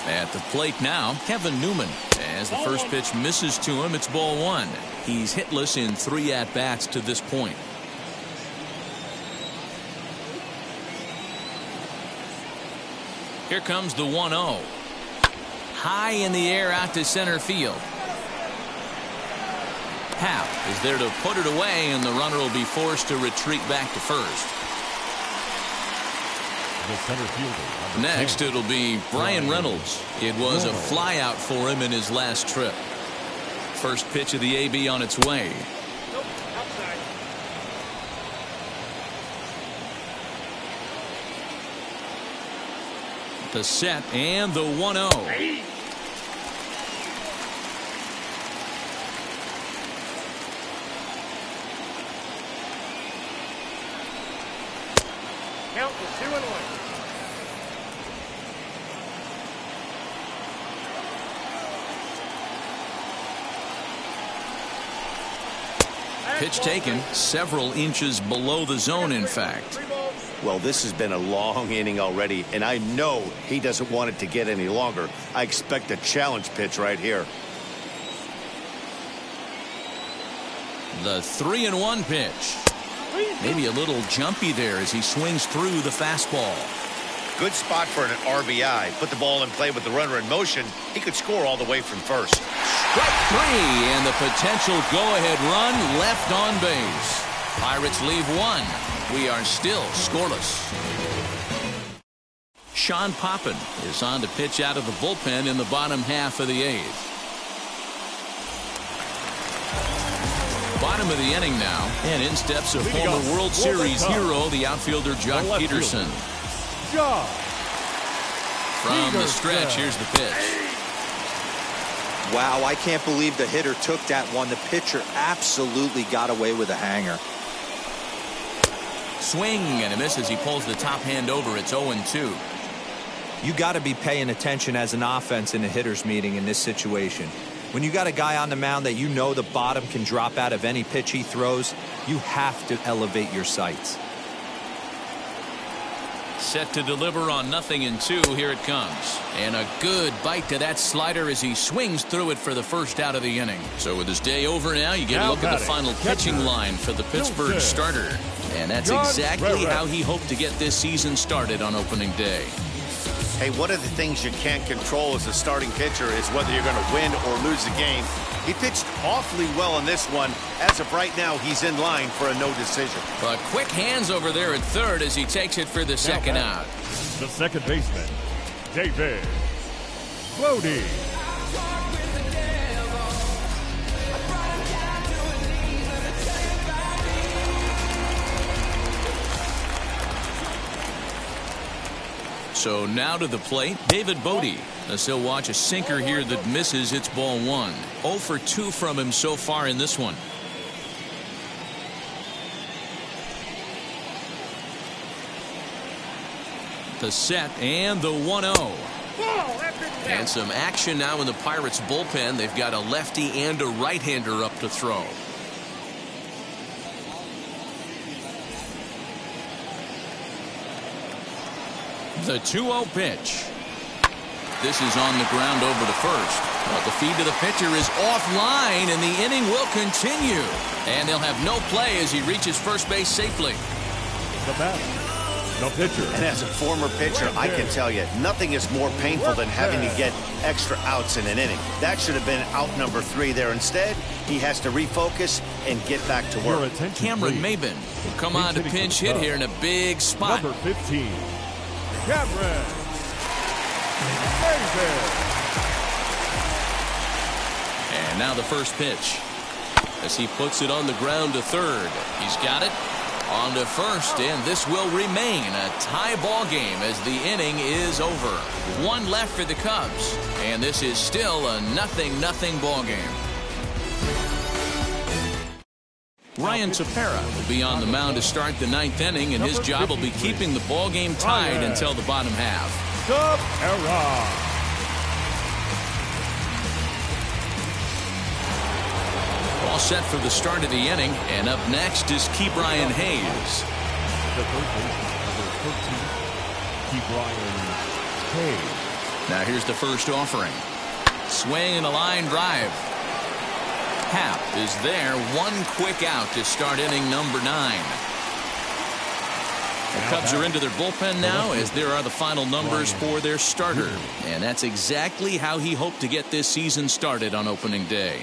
At the plate now, Kevin Newman. As the first pitch misses to him, it's ball 1. He's hitless in 3 at-bats to this point. Here comes the 1-0. High in the air out to center field. Happ is there to put it away, and the runner will be forced to retreat back to first. Next, it'll be Brian Reynolds. It was a flyout for him in his last trip. First pitch of the AB on its way. The set and the 1-0. Count to 2-1. Pitch taken several inches below the zone, in fact. Well, this has been a long inning already, and I know he doesn't want it to get any longer. I expect a challenge pitch right here. The 3-1 pitch. Maybe a little jumpy there as he swings through the fastball. Good spot for an RBI. Put the ball in play with the runner in motion. He could score all the way from first. Strike 3, and the potential go-ahead run left on base. Pirates leave 1. We are still scoreless. Sean Poppin is on to pitch out of the bullpen in the bottom half of the 8th. Bottom of the inning now, and in steps a former World Series hero, the outfielder Jock Peterson. From the stretch, here's the pitch. Wow, I can't believe the hitter took that one. The pitcher absolutely got away with a hanger. Swing and a miss as he pulls the top hand over. It's 0-2. You got to be paying attention as an offense in a hitter's meeting in this situation. When you got a guy on the mound that you know the bottom can drop out of any pitch he throws, you have to elevate your sights. Set to deliver on 0-2. Here it comes. And a good bite to that slider as he swings through it for the first out of the inning. So with his day over now, you get a look at the final pitching line for the Pittsburgh starter. And that's exactly how he hoped to get this season started on opening day. Hey, one of the things you can't control as a starting pitcher is whether you're going to win or lose the game. He pitched awfully well in this one. As of right now, he's in line for a no decision. But quick hands over there at third as he takes it for the second out. The second baseman, David Brody. So now to the plate, David Bodie. As he'll watch a sinker here that misses. It's ball 1. 0 for 2 from him so far in this one. The set and the 1-0. And some action now in the Pirates bullpen. They've got a lefty and a right-hander up to throw. The 2-0 pitch. This is on the ground over to first. But the feed to the pitcher is offline, and the inning will continue. And they'll have no play as he reaches first base safely. The batter, the pitcher. And as a former pitcher, I can tell you, nothing is more painful than having to get extra outs in an inning. That should have been out number 3 there. Instead, he has to refocus and get back to work. Cameron Maben will come on to pinch hit here in a big spot. Number 15. Cameron Maben. And now the first pitch as he puts it on the ground to third. He's got it on to first, and this will remain a tie ball game as the inning is over. 1 left for the Cubs, and this is still a 0-0 ball game. Ryan Tepera will be on the mound to start the 9th inning, and his job will be keeping the ball game tied until the bottom half. Tepera. All set for the start of the inning, and up next is Ke'Bryan Hayes. The third baseman, number 13, Ke'Bryan Hayes. Now here's the first offering. Swing and a line drive. Happ is there. 1 quick out to start inning number 9. The Cubs are into their bullpen now as there are the final numbers for their starter. And that's exactly how he hoped to get this season started on opening day.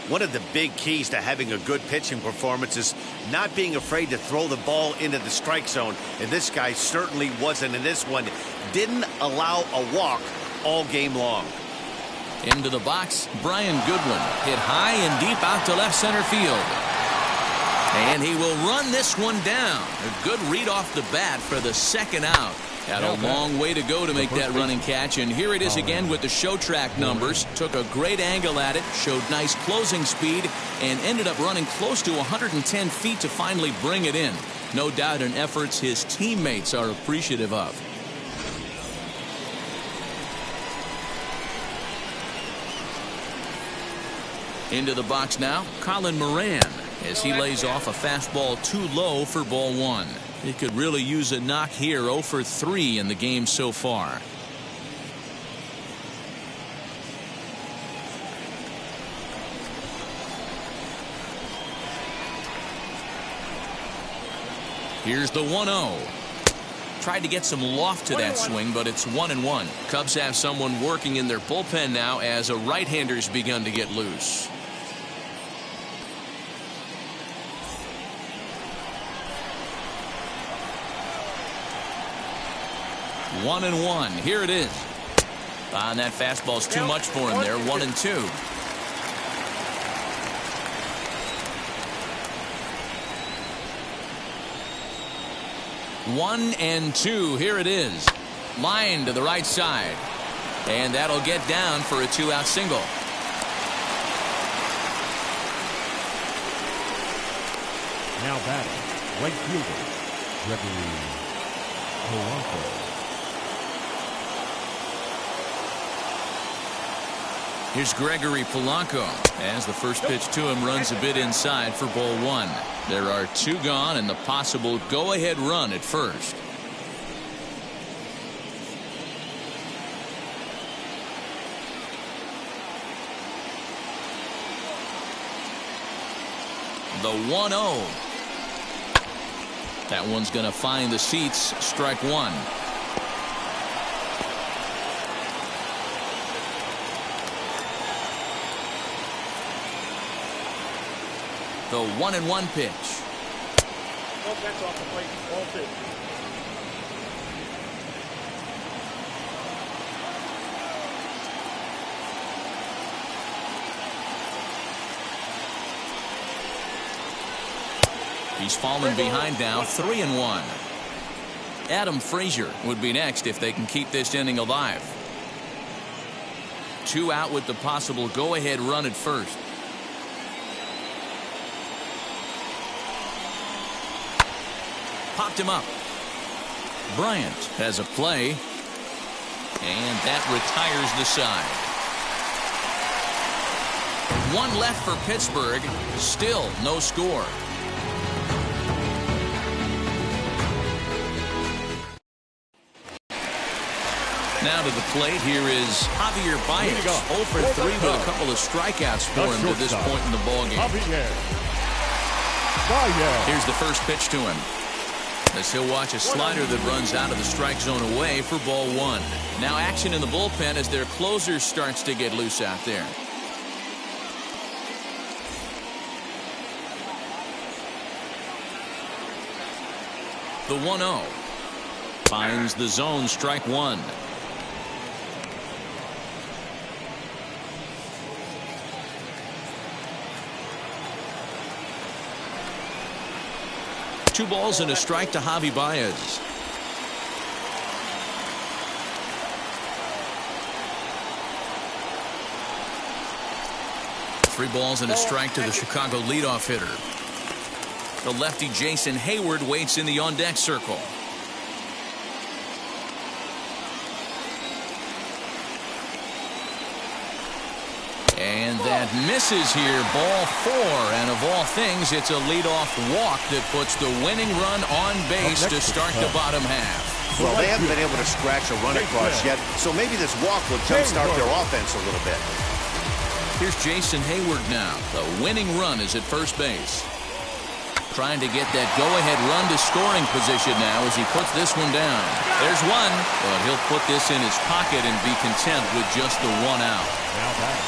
One of the big keys to having a good pitching performance is not being afraid to throw the ball into the strike zone. And this guy certainly wasn't in this one. Didn't allow a walk all game long. Into the box, Brian Goodwin hit high and deep out to left center field. And he will run this one down. A good read off the bat for the second out. Had a long way to go to make that running catch, and here it is again with the show track numbers. Took a great angle at it, showed nice closing speed, and ended up running close to 110 feet to finally bring it in. No doubt in efforts his teammates are appreciative of. Into the box now, Colin Moran, as he lays off a fastball too low for ball 1. He could really use a knock here. 0 for 3 in the game so far. Here's the 1-0. Tried to get some loft to that swing, but it's 1-1. Cubs have someone working in their bullpen now as a right-hander's begun to get loose. 1-1. Here it is. And that fastball's too much for him there. 1-2. 1-2. Here it is. Line to the right side. And that'll get down for a 2-out single. Now batting, right fielder, Gregory Polanco. Here's Gregory Polanco as the first pitch to him runs a bit inside for ball one. There are two gone and the possible go-ahead run at first. The 1-0. That one's going to find the seats. Strike one. The 1-1 pitch. Oh, that's off the plate. Ball two. He's fallen behind now, 3-1. Adam Frazier would be next if they can keep this inning alive. Two out with the possible go-ahead run at first. Popped him up. Bryant has a play, and that retires the side. One left for Pittsburgh. Still no score. Now to the plate, here is Javier Baez, 0 for 3 with a couple of strikeouts for him to this point in the ballgame. Here's the first pitch to him. As he'll watch a slider that runs out of the strike zone away for ball one. Now action in the bullpen as their closer starts to get loose out there. The 1-0 finds the zone, strike one. Two balls and a strike to Javi Baez. Three balls and a strike to the Chicago leadoff hitter. The lefty Jason Hayward waits in the on-deck circle. And that misses here, ball four. And of all things, it's a leadoff walk that puts the winning run on base to start the bottom half. Well, they haven't been able to scratch a run across yet, so maybe this walk will jumpstart their offense a little bit. Here's Jason Hayward now. The winning run is at first base. Trying to get that go-ahead run to scoring position now as he puts this one down. There's one, but he'll put this in his pocket and be content with just the one out. Now back,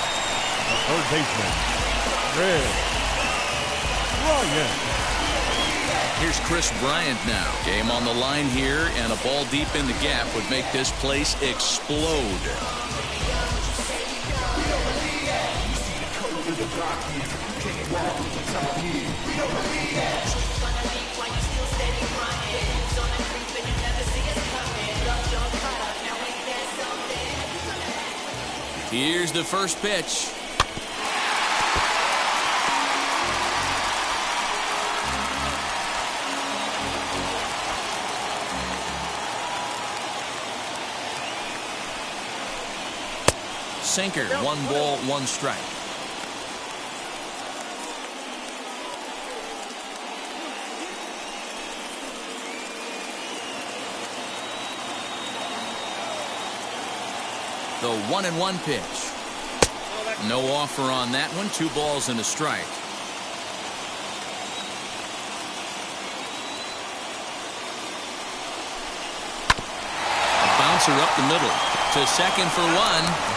the third baseman, Chris Bryant. Here's Chris Bryant now. Game on the line here, and a ball deep in the gap would make this place explode. Here's the first pitch. Sinker, 1 ball, 1 strike. The 1-1 pitch. No offer on that one. 2 balls and a strike. A bouncer up the middle. To second for 1.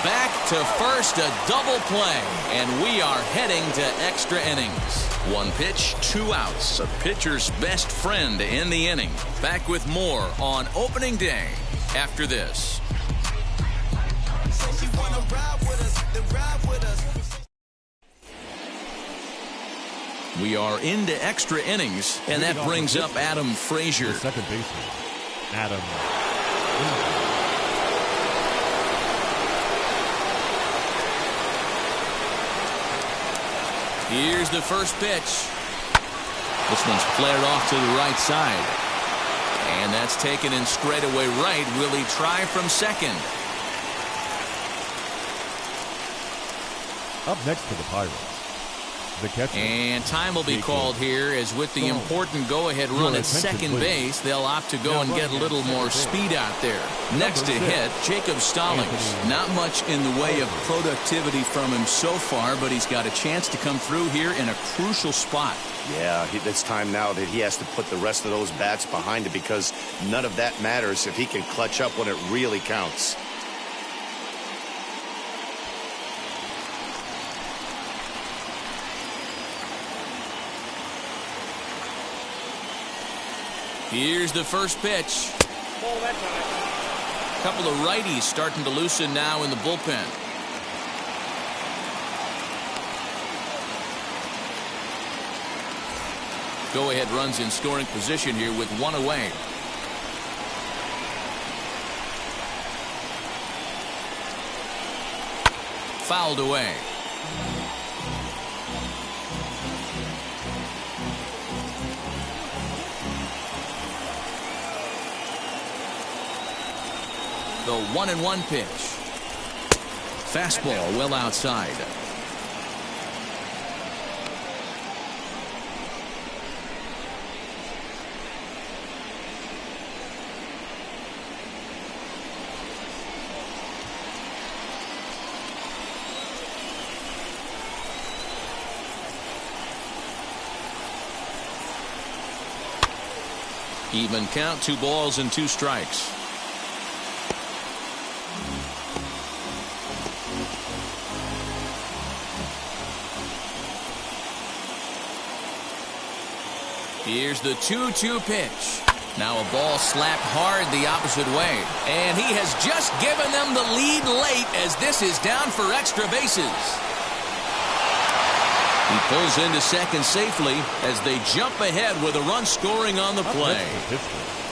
Back to first. A double play. And we are heading to extra innings. 1 pitch, 2 outs. A pitcher's best friend in the inning. Back with more on opening day after this. We are into extra innings, and that brings up Adam Frazier. Second baseman, Adam. Here's the first pitch. This one's flared off to the right side. And that's taken in straightaway right. Will he try from second? Up next for the Pirates, the catcher. And time will be called here, as with the important go-ahead run at second base, they'll opt to go and get a little more speed out there. Next to hit, Jacob Stallings. Not much in the way of productivity from him so far, but he's got a chance to come through here in a crucial spot. Yeah, it's time now that he has to put the rest of those bats behind it, because none of that matters if he can clutch up when it really counts. Here's the first pitch. Ball that time. Couple of righties starting to loosen now in the bullpen. Go-ahead runs in scoring position here with one away. Fouled away. The 1-1 pitch. Fastball well outside. Even count, 2 balls and 2 strikes. Here's the 2-2 pitch. Now a ball slapped hard the opposite way. And he has just given them the lead late as this is down for extra bases. He pulls into second safely as they jump ahead with a run scoring on the play.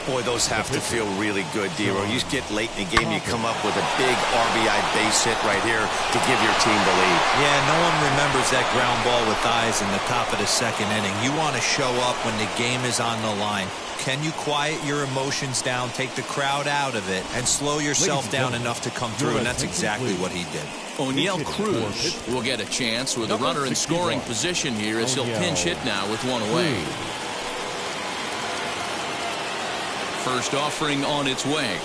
Boy, those have to feel really good, Dero. You get late in the game, you come up with a big RBI base hit right here to give your team the lead. Yeah, no one remembers that ground ball with eyes in the top of the second inning. You want to show up when the game is on the line. Can you quiet your emotions down, take the crowd out of it, and slow yourself down enough to come through? And that's exactly what he did. O'Neal Cruz will get a chance with a runner in scoring position here as he'll pinch hit now with one away. First offering on its way.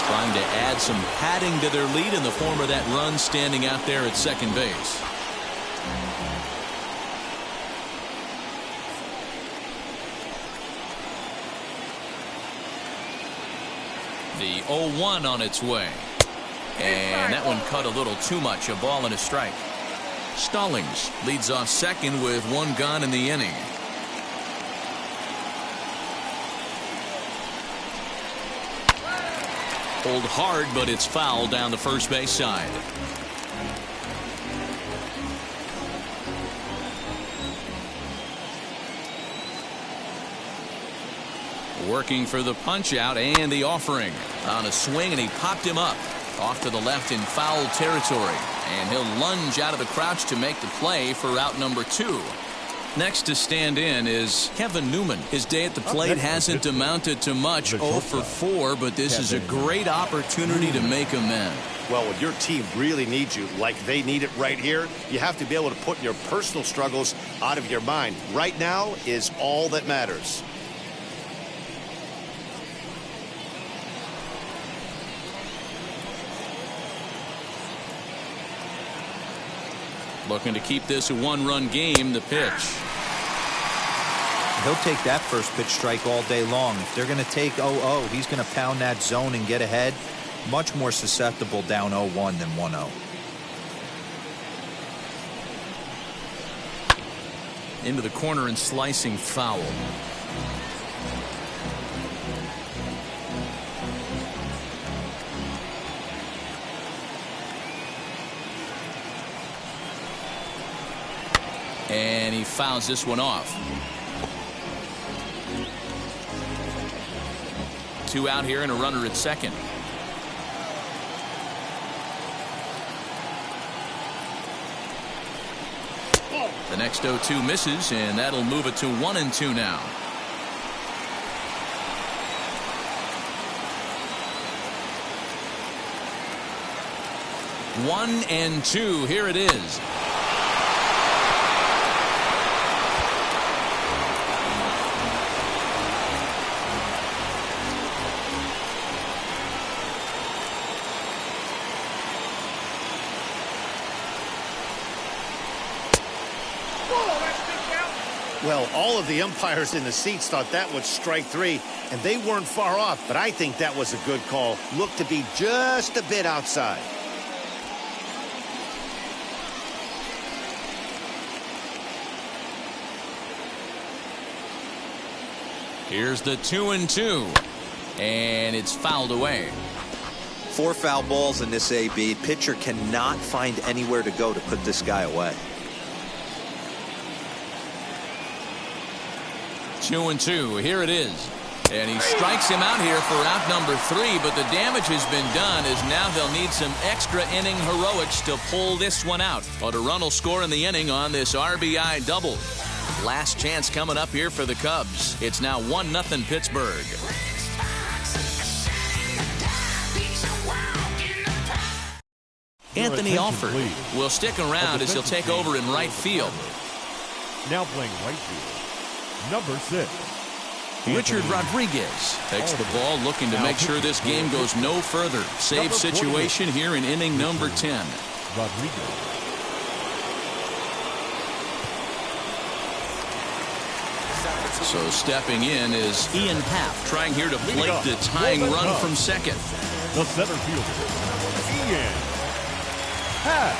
Trying to add some padding to their lead in the form of that run standing out there at second base. The 0-1 on its way. And that one cut a little too much. A ball and a strike. Stallings leads off second with 1 gone in the inning. Pulled hard, but it's foul down the first base side. Working for the punch out and the offering on a swing, and he popped him up off to the left in foul territory, and he'll lunge out of the crouch to make the play for out number 2. Next to stand in is Kevin Newman. His day at the plate hasn't amounted to much, 0 for 4, but this is a great opportunity to make amends. Well, when your team really needs you, like they need it right here, you have to be able to put your personal struggles out of your mind. Right now is all that matters. Looking to keep this a 1-run game. The pitch. He'll take that first pitch strike all day long. If they're going to take 0-0, he's going to pound that zone and get ahead. Much more susceptible down 0-1 than 1-0. Into the corner and slicing foul. And he fouls this one off. 2 out here and a runner at second. The next 0-2 misses, and that'll move it to 1-2 now. 1-2. Here it is. Well, all of the umpires in the seats thought that was strike 3, and they weren't far off, but I think that was a good call. Looked to be just a bit outside. Here's the 2-2, and it's fouled away. 4 foul balls in this AB. Pitcher cannot find anywhere to go to put this guy away. 2-2. Here it is. And he strikes him out here for out number 3, but the damage has been done as now they'll need some extra inning heroics to pull this one out. But a run will score in the inning on this RBI double. Last chance coming up here for the Cubs. It's now 1-0 Pittsburgh. Anthony Alford will stick around as he'll take over in right field. Now playing right field, number 6. Richard Rodriguez takes the ball, looking to make sure this game goes no further. Save situation here in inning number 10. Rodriguez. So stepping in is Ian Happ, trying here to plate the tying run from second. The center fielder, Ian Happ.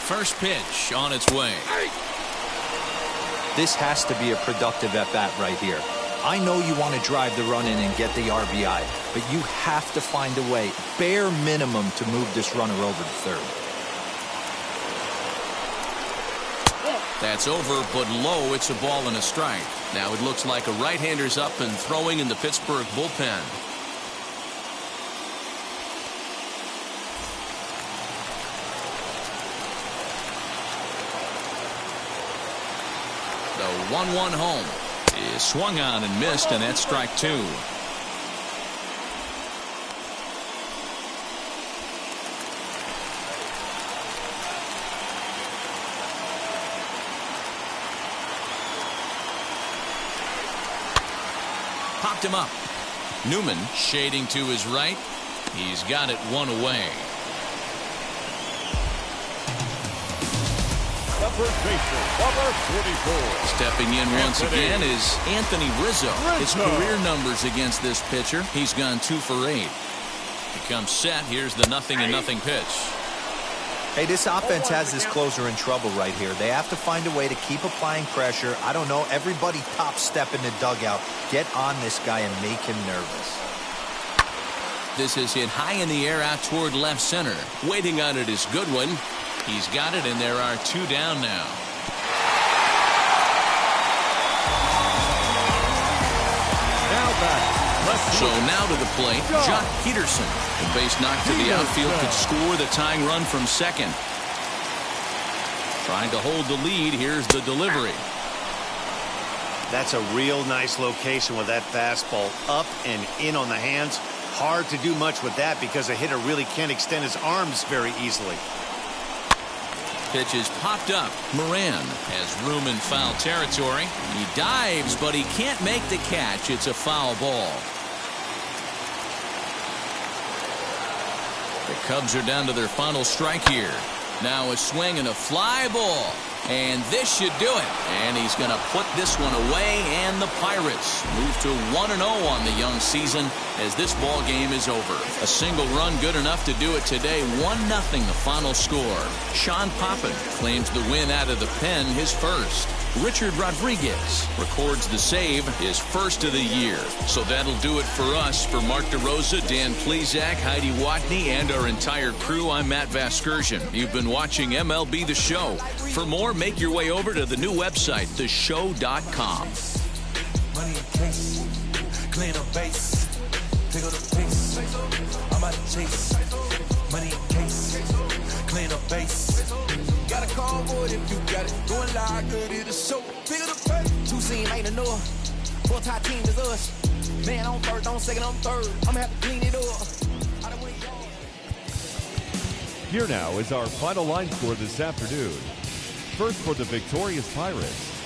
First pitch on its way. This has to be a productive at-bat right here. I know you want to drive the run in and get the RBI, but you have to find a way, bare minimum, to move this runner over to third. That's over, but low. It's a ball and a strike. Now it looks like a right-hander's up and throwing in the Pittsburgh bullpen. The 1-1 home is swung on and missed, and that's strike 2. Popped him up. Newman shading to his right. He's got it one away. First baseman, number 44. Stepping in once again is Anthony Rizzo. His career numbers against this pitcher, he's gone 2 for 8. He comes set. Here's the 0-0 pitch. Hey, this offense has this closer in trouble right here. They have to find a way to keep applying pressure. I don't know, everybody top step in the dugout. Get on this guy and make him nervous. This is hit high in the air out toward left center. Waiting on it is Goodwin. He's got it, and there are 2 down now. So now to the plate, Jock Peterson. The base knock to the outfield could score the tying run from second. Trying to hold the lead. Here's the delivery. That's a real nice location with that fastball up and in on the hands. Hard to do much with that because a hitter really can't extend his arms very easily. Pitch is popped up. Moran has room in foul territory. He dives, but he can't make the catch. It's a foul ball. The Cubs are down to their final strike here. Now a swing and a fly ball. And this should do it. And he's going to put this one away, and the Pirates move to 1-0 on the young season as this ball game is over. A single run good enough to do it today. 1-0 the final score. Sean Poppin claims the win out of the pen, his first. Richard Rodriguez records the save, his first of the year. So that'll do it for us. For Mark DeRosa, Dan Plesac, Heidi Watney, and our entire crew, I'm Matt Vasgersian. You've been watching MLB The Show. For more, make your way over to the new website, theshow.com. Money in case, clean up base, pick up the pace, I'm out of chase. Money in case, clean up base, got it going live, good it is show. Bigger the pay. Two scene ain't enough. Four tie team is us. Man on first, on second, on third. I'ma have to clean it up. Here now is our final line score this afternoon. First for the victorious Pirates,